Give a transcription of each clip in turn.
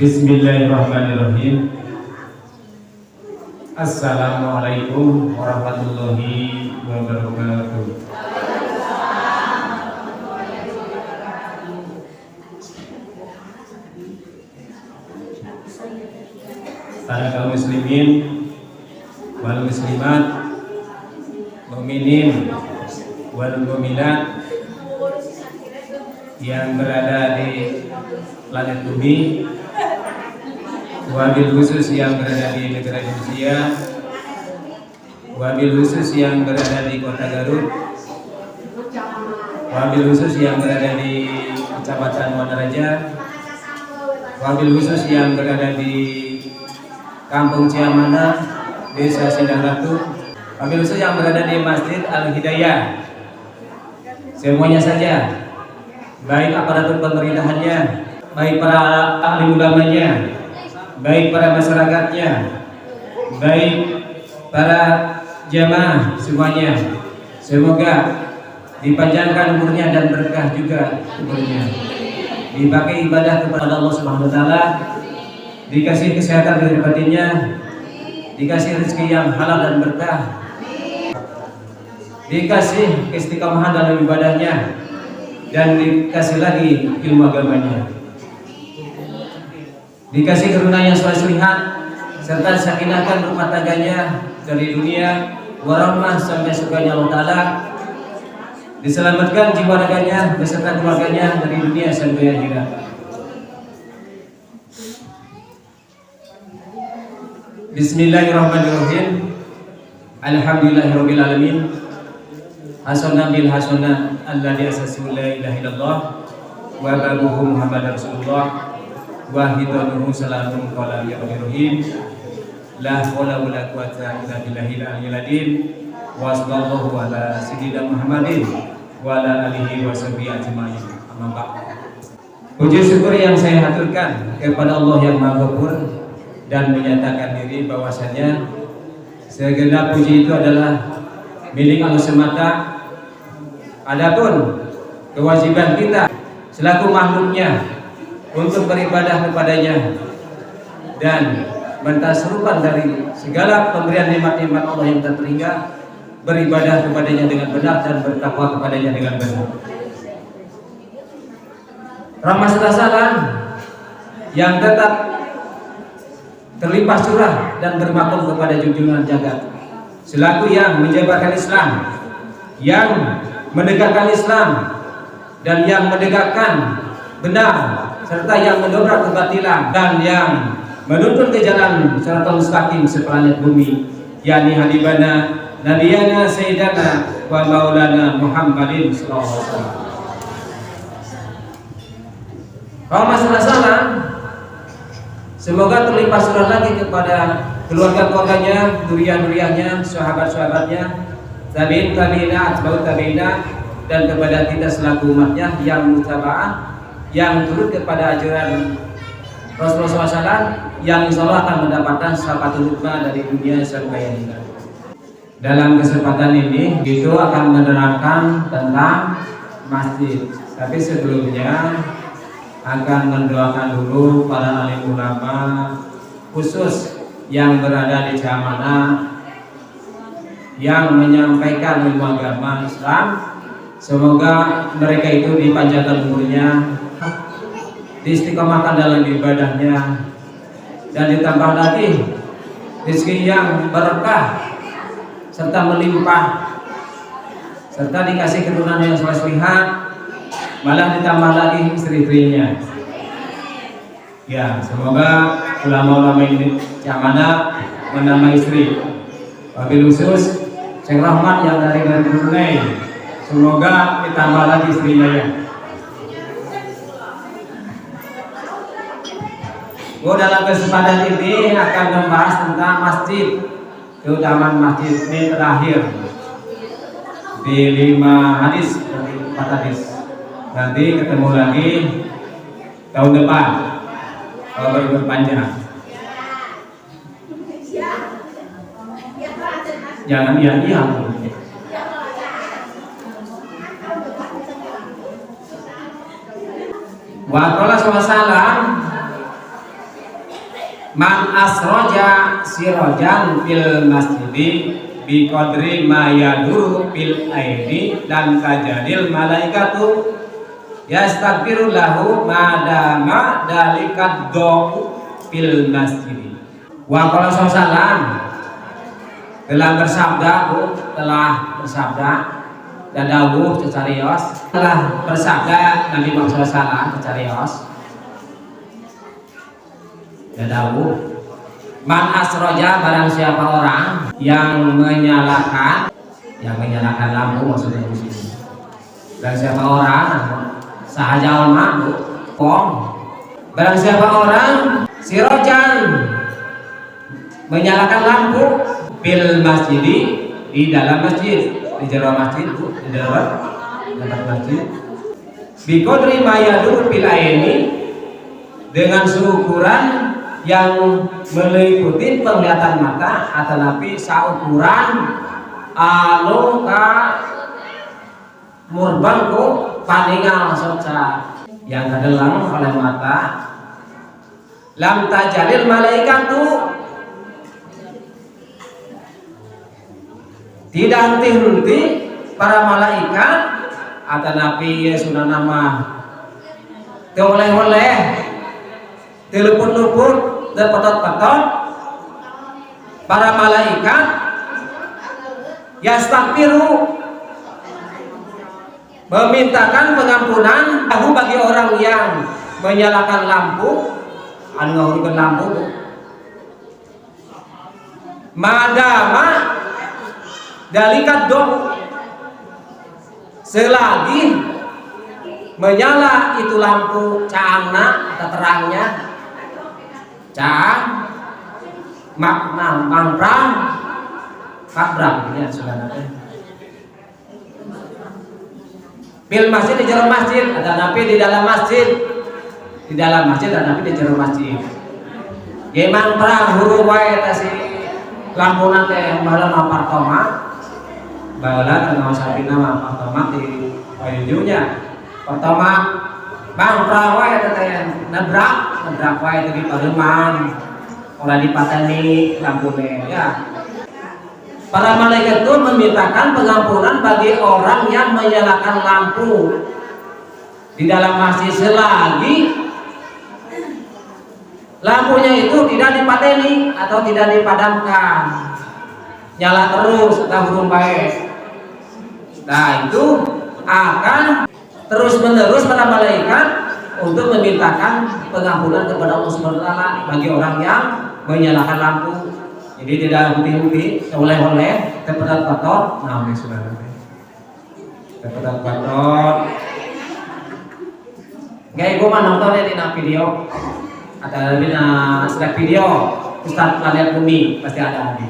Bismillahirrahmanirrahim. Assalamualaikum warahmatullahi wabarakatuh. Para kaum muslimin wal muslimat, mukminin wal mukminat yang berada di planet bumi, wabil khusus yang berada di negara Indonesia, wabil khusus yang berada di Kota Garut, wabil khusus yang berada di Kecamatan Wanaraja, wabil khusus yang berada di Kampung Ciamana, Desa Sindang Ratu, wabil khusus yang berada di Masjid Al-Hidayah. Semuanya saja, baik aparatur pemerintahannya, baik para ahli ulamanya, baik para masyarakatnya, baik para jamaah semuanya, semoga dipanjangkan umurnya dan berkah juga umurnya, dipakai ibadah kepada Allah Subhanahu wa taala, dikasih kesehatan lahir batinnya, dikasih rezeki yang halal dan berkah, dikasih istiqomahan dalam ibadahnya, dan dikasih lagi ilmu agamanya, dikasih karunia yang soleh-solehan, serta sakinahkan rumah tangganya dari dunia warahmah sampai surganya Allah Ta'ala, diselamatkan jiwa raganya beserta keluarganya dari dunia sampai akhirat. Bismillahirrahmanirrahim. Alhamdulillahirabbil alamin. Hasanah bil hasanah alladzi asasu la ilaha illallah wa babuhu Muhammad Rasulullah wa hidanuhu salamun qala ya rahim la haula wala quwwata illa billahil aliyyil azim wa sallallahu ala sayyidina Muhammadin wa ala alihi wa sahbihi ajmain. Amma ba'd. Puji syukur yang saya haturkan kepada Allah yang Maha Ghafur dan menyatakan diri bahwasanya segenap puji itu adalah milik Allah semata. Adapun kewajiban kita selaku makhluknya untuk beribadah kepadanya dan mentasrupan dari segala pemberian nikmat-nikmat Allah yang tak terhingga, beribadah kepadanya dengan benar dan bertakwa kepadanya dengan benar. Rahmat serta salam yang tetap terlimpah curah dan bermakum kepada junjungan jagat selaku yang menjabarkan Islam, yang menegakkan Islam, dan yang menegakkan benar, serta yang mendobrak kebatilan, dan yang menuntun ke jalan siratal mustaqim seplanet bumi, yakni habibana nabiyana sayyidana wa maulana Muhammadin sallallahu alaihi wasallam. Rahmat salam semoga terlimpah curah lagi kepada keluarga-keluarganya, durian-duriannya, sahabat-sahabatnya, tabi'in tabi'ina, atba'ut tabi'ina, dan kepada kita selaku umatnya yang mutaba'ah, yang turut kepada ajaran Rasulullah SAW, yang insyaallah akan mendapatkan syafaat hikmah dari dunia sampai akhirat. Dalam kesempatan ini itu akan menerangkan tentang masjid, tapi sebelumnya akan mendoakan dulu para alim ulama khusus yang berada di Ciamana yang menyampaikan ilmu agama Islam. Semoga mereka itu dipanjangkan umurnya, diistiqomahkan dalam ibadahnya, dan ditambah lagi rezeki yang berkah serta melimpah, serta dikasih keturunan yang soleh-solehan, malah ditambah lagi istri-istrinya. Ya, semoga ulama-ulama ini yang mana menambah istri. Wabil khusus Syekh Rahmat yang dari Brunei, semoga ditambah lagi istrinya ya. Dalam kesempatan ini akan membahas tentang masjid, keutamaan masjid ini terakhir di 5 hadis dari 4 hadis. Nanti ketemu lagi tahun depan kalau berumur panjang. Jangan diam-diam. Wa qala sallallahu Man asroja sirojan fil masjidi bi qadri ma yaduru fil aini dan tajadil malaikatu yastaghfiru lahu madama dalikat do fil masjidi. Wa qala sallallahu telah bersabda dan dawuh cecarios telah bersabda Nabi Muhammad SAW cecarios dan dawuh man asroja barang siapa orang yang menyalakan lampu maksudnya di sini. Barang siapa orang sahajal pom barang siapa orang sirojan menyalakan lampu bil masjidi di dalam masjid, di jero masjid, di dalam masjid bi qadri ma yadur bil aini dengan seukuran yang meliputi penglihatan mata atau nabi saukuran anu ka murban ku paningal soca yang kadelang oleh mata lam tajalil malaikatu tidak henti-henti para malaikat atau nabi Yesus nama oleh-oleh telepon-telepon dan patot-patot para malaikat yastaghfiru memintakan pengampunan bagi orang yang menyalakan lampu anu ngahurikeun lampu madama dalikat do selagi menyala itu lampu caangna atau terangnya cang makna mangprang kabrang ya saudara bil masjid di jero masjid ada nabi di dalam masjid ada nabi di jero masjid ge mangprang huru wae ta si lampuna teh baheula apartoma baheula teh sabina apartoma di payunnya pertama mangprang wae teh nabrak wae teh di pareuman ulah dipateni lampune ya. Para malaikat itu memintakan pengampunan bagi orang yang menyalakan lampu di dalam masjid selagi lampunya itu tidak dipateni atau tidak dipadamkan, nyala terus atau burung baik. Nah itu akan terus menerus para malaikat untuk memintakan pengampunan kepada Allah Subhanahu wa taala bagi orang yang menyalakan lampu. Jadi tidak henti-henti oleh-oleh tepedat-petot nah saudara tepedat-petot kayak gue mah nontonnya di video ada di slide video Ustadz Planet Bumi pasti ada di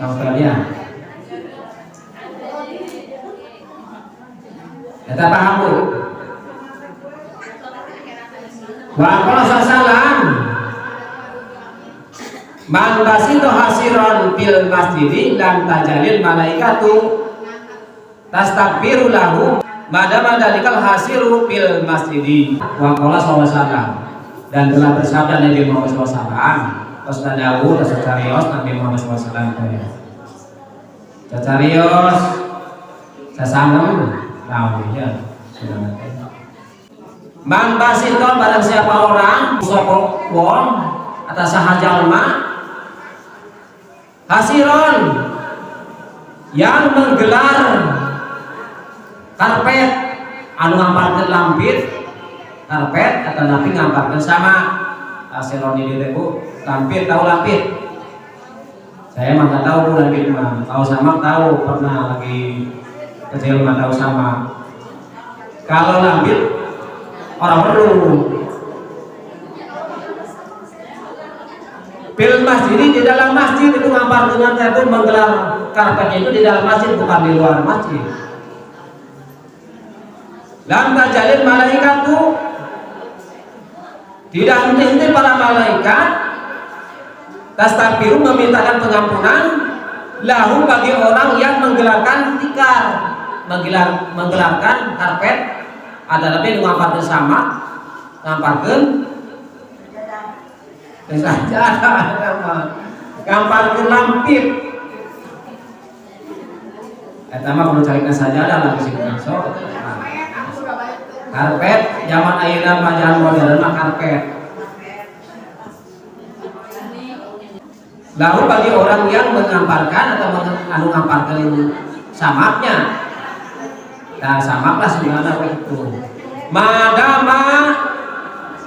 Australia kita paham bu Wa salam man basitu hasiran fil masjidi dan tajalil malaikatu tastakbiru lahu madama dalikal hasiru fil masjidi wa qala sallallahu dan telah bersabda Nabi Muhammad SAW terus tadawu terus carios Nabi Muhammad SAW carios sasangem tauhidnya man basitu barang siapa orang sapa wong atas sahajalma hasiron yang menggelar karpet anu ngamparkeun lampit karpet atau napi ngamparkeun sama hasiron ini deh bu lampit tahu lampit saya mah nggak tahu bu lampit mah tahu sama tahu pernah lagi kecil mah tahu sama kalau lampit orang perlu fil masjid di dalam masjid itu ngampar dengan itu menggelar karpetnya itu di dalam masjid bukan di luar masjid. Lam tajalil malaikat itu tidak henti-henti para malaikat tastakbiru memintakan pengampunan lahu bagi orang yang menggelarkan tikar menggelarkan karpet ada lebih ngampar sama ngamparkeun sajadah mah gambarkeun lampip eta mah kudu carita sajadah lah bisi ngaso karpet zaman ayeuna mah jangan modern mah karpet. Lalu bagi orang yang mengamparkan atau mengamparkan samaknya, nah samaklah sebenarnya itu. Madama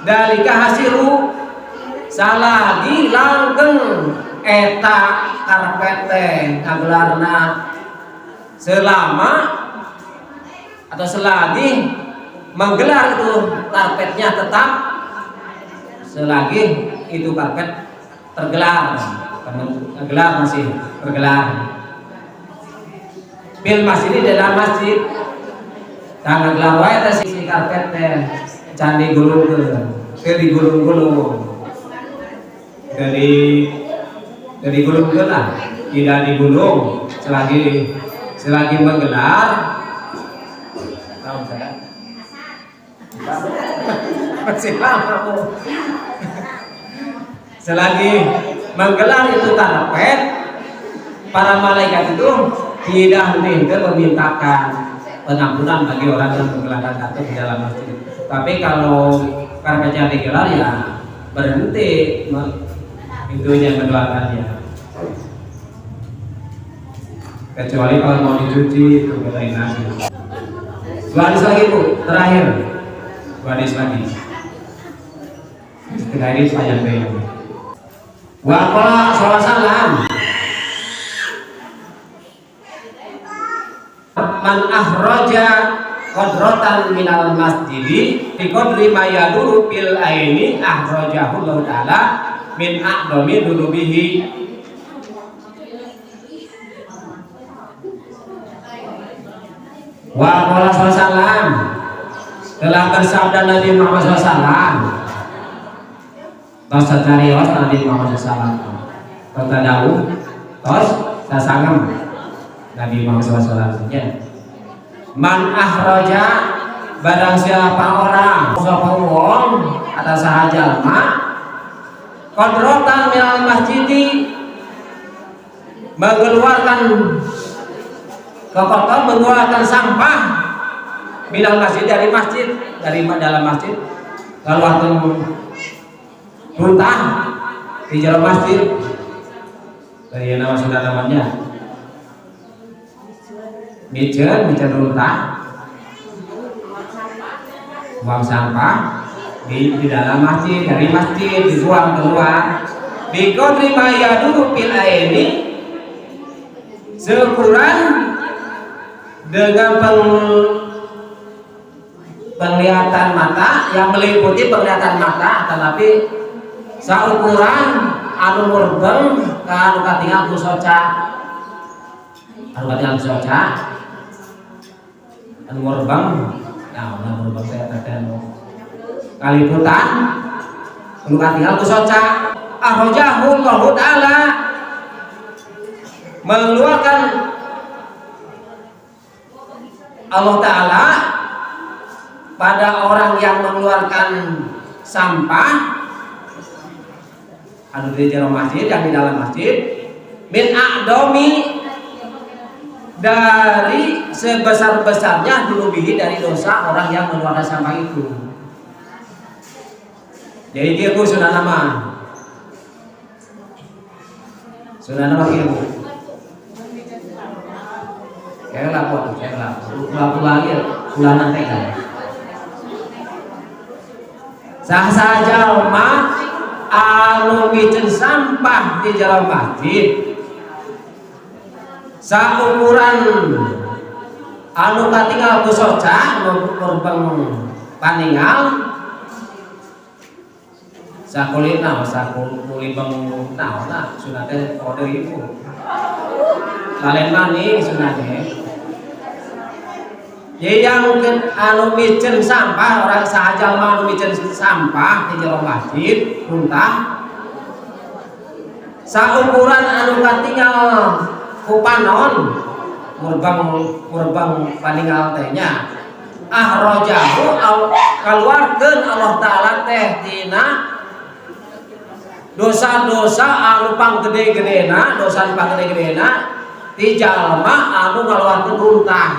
dalika hasilu salagi langgeng eta karpet teh ngagelarna selama atau selagi menggelar itu karpetnya tetap selagi itu karpet tergelar masih tergelar bil masjid di dalam masjid tanggal gelar wae teh si karpet teh can digulungkeun teu digulung-gulung dari gulungkeun lah tidak digulung selagi menggelar tahu saya masih lama selagi menggelar itu karpet para malaikat itu tidak henti memintakan pengampunan bagi orang yang menggelarkan karpet di dalam masjid. Tapi kalau karpetnya digelar ya berhenti itunya mendoakannya. Kecuali kalau mau dicuci itu lain lagi. Dua hadis lagi Bu, terakhir. Dua hadis lagi. Setengah ini panjang deh. Wa qala sallallahu man ahraja qadratan minal masjidi bi qadri ma yaduru bil aini ahrajahu Allah taala min a'dami dunubihi. Wa qala sallallahu telah bersabda Nabi Muhammad SAW. Tos carios Nabi Muhammad SAW. Kata Daud, tos sasangem Nabi Muhammad SAW. Man ahraja barang siapa orang sapa wong atas sahajalma qadratan minal masjidi mengeluarkan kekotor mengeluarkan sampah minal masjid dari dalam masjid lalu muntah di jalan masjid dari nama sudah namanya mijen muntah buang sampah di dalam masjid dari masjid dibuang keluar biko terima ya dulu pila ini seukuran dengan penglihatan mata yang meliputi penglihatan mata tetapi saukuran anu murbeng ka anu katingal ku soca anu murbeng nah anu murbeng saya katakan kaliputan anu katingal ku soca ahrajahu Allah taala mengeluarkan Allah taala pada orang yang mengeluarkan sampah anu di dalam masjid yang di dalam masjid min a'domi dari sebesar-besarnya dunubihi dari dosa orang yang mengeluarkan sampah itu. Jadi dia Bu sunnah nama ilmu kayak lapor lagi bulan nanti kan sah saja mah anu bikin sampah di jalan masjid saukuran anu katingal ku soca murbeng paningal sakulina sakulibeng naona sunate kode ibu kalian mani sunate yang anu micen sampah orang sahaja anu micen sampah di jalan masjid muntah saukuran anu katingal kupanon murbang paningal tehnya ahrajahu keluarkeun Allah taala teh tina dosa-dosa anu panggede-gedena, dosa anu panggede-gedena ti jalma anu ngaluarkeun runtah.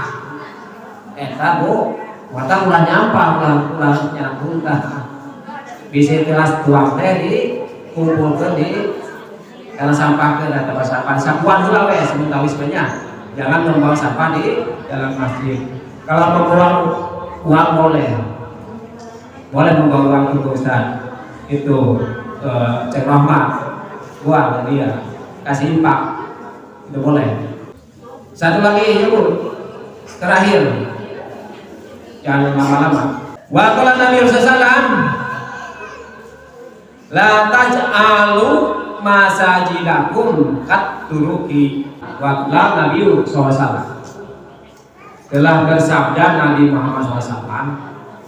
Eta Bu, mata ulah nyampah, ulah nyampah. Bisa kelas tuang teh dikumpulkeun di karena sampah ke tempat sampah sapuan heula we sementawis banyak. Jangan membawa sampah di dalam masjid. Kalau membawa uang boleh membawa uang itu Ustaz. Itu cek rahmat uang dia kasih impak itu boleh. Satu lagi ya Bu, terakhir jangan lama-lama. Wa qala Nabi sallallahu la taj'alu masajidakum kat turuki. Wa qala Nabi sallallahu telah bersabda Nabi Muhammad SAW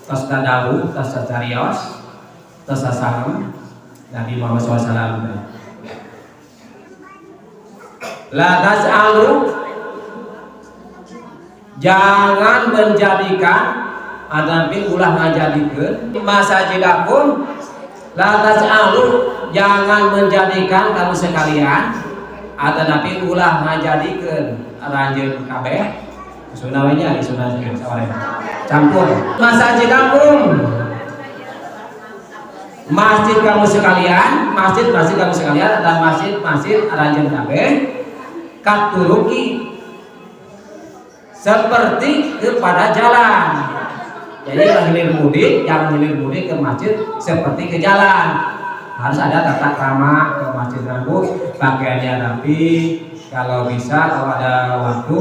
tas tadawu tas carios tas salam Nabi Muhammad SAW la taj'alu jangan menjadikan adapi ulah ngajadikeun masajidakum la taj'alu jangan menjadikan kamu sekalian adapi ulah ngajadikeun ranjeun kabeh sunawanya di sunah saware campur masajidakum masjid kamu sekalian masjid kamu sekalian dan masjid ranjeun kabeh katuruki seperti kepada jalan. Jadi kalau hilir mudik, jangan hilir mudik ke masjid seperti ke jalan. Harus ada tata krama ke masjid tersebut, pakaiannya rapi. Kalau bisa, kalau ada waktu,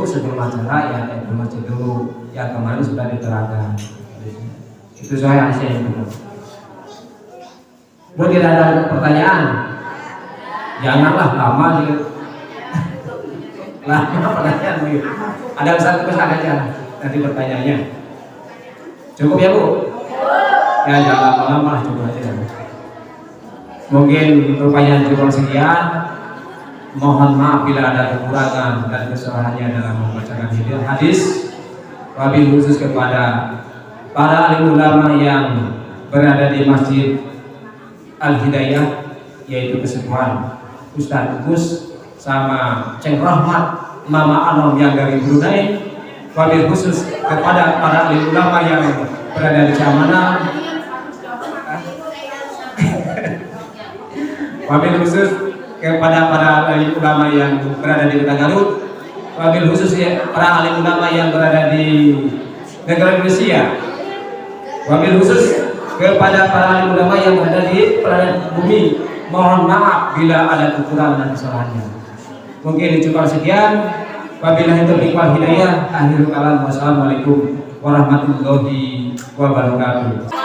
sebelum acara ya ke masjid dulu. Yang kemarin sudah diterangkan. Itu saya yang itu. Bu, tidak ada pertanyaan? Janganlah lama gitu. Lah, pertanyaan begitu. Ada satu pesan aja nanti pertanyaannya. Cukup ya Bu? Ya jangan lama-lama, cukup aja. Mungkin pertanyaan cukup sekian. Mohon maaf bila ada kekurangan dan kesalahannya dalam membacakan hadis. Wabil khusus kepada para alim ulama yang berada di Masjid Al-Hidayah, yaitu kesepuhan Ustaz Gus sama Ceng Rahmat Mama Anom yang dari Brunei. Wabil khusus kepada para alim ulama yang berada di Camana. Wabil khusus kepada para alim ulama yang berada di Kota Garut. Wabil khusus para alim ulama yang berada di negara Indonesia. Wabil khusus kepada para alim ulama yang berada di planet bumi. Mohon maaf bila ada kekurangan dan kesalahannya. Mungkin cukup sekian. Wabillahi taufiq wal hidayah. Akhirul kalam. Wassalamualaikum warahmatullahi wabarakatuh.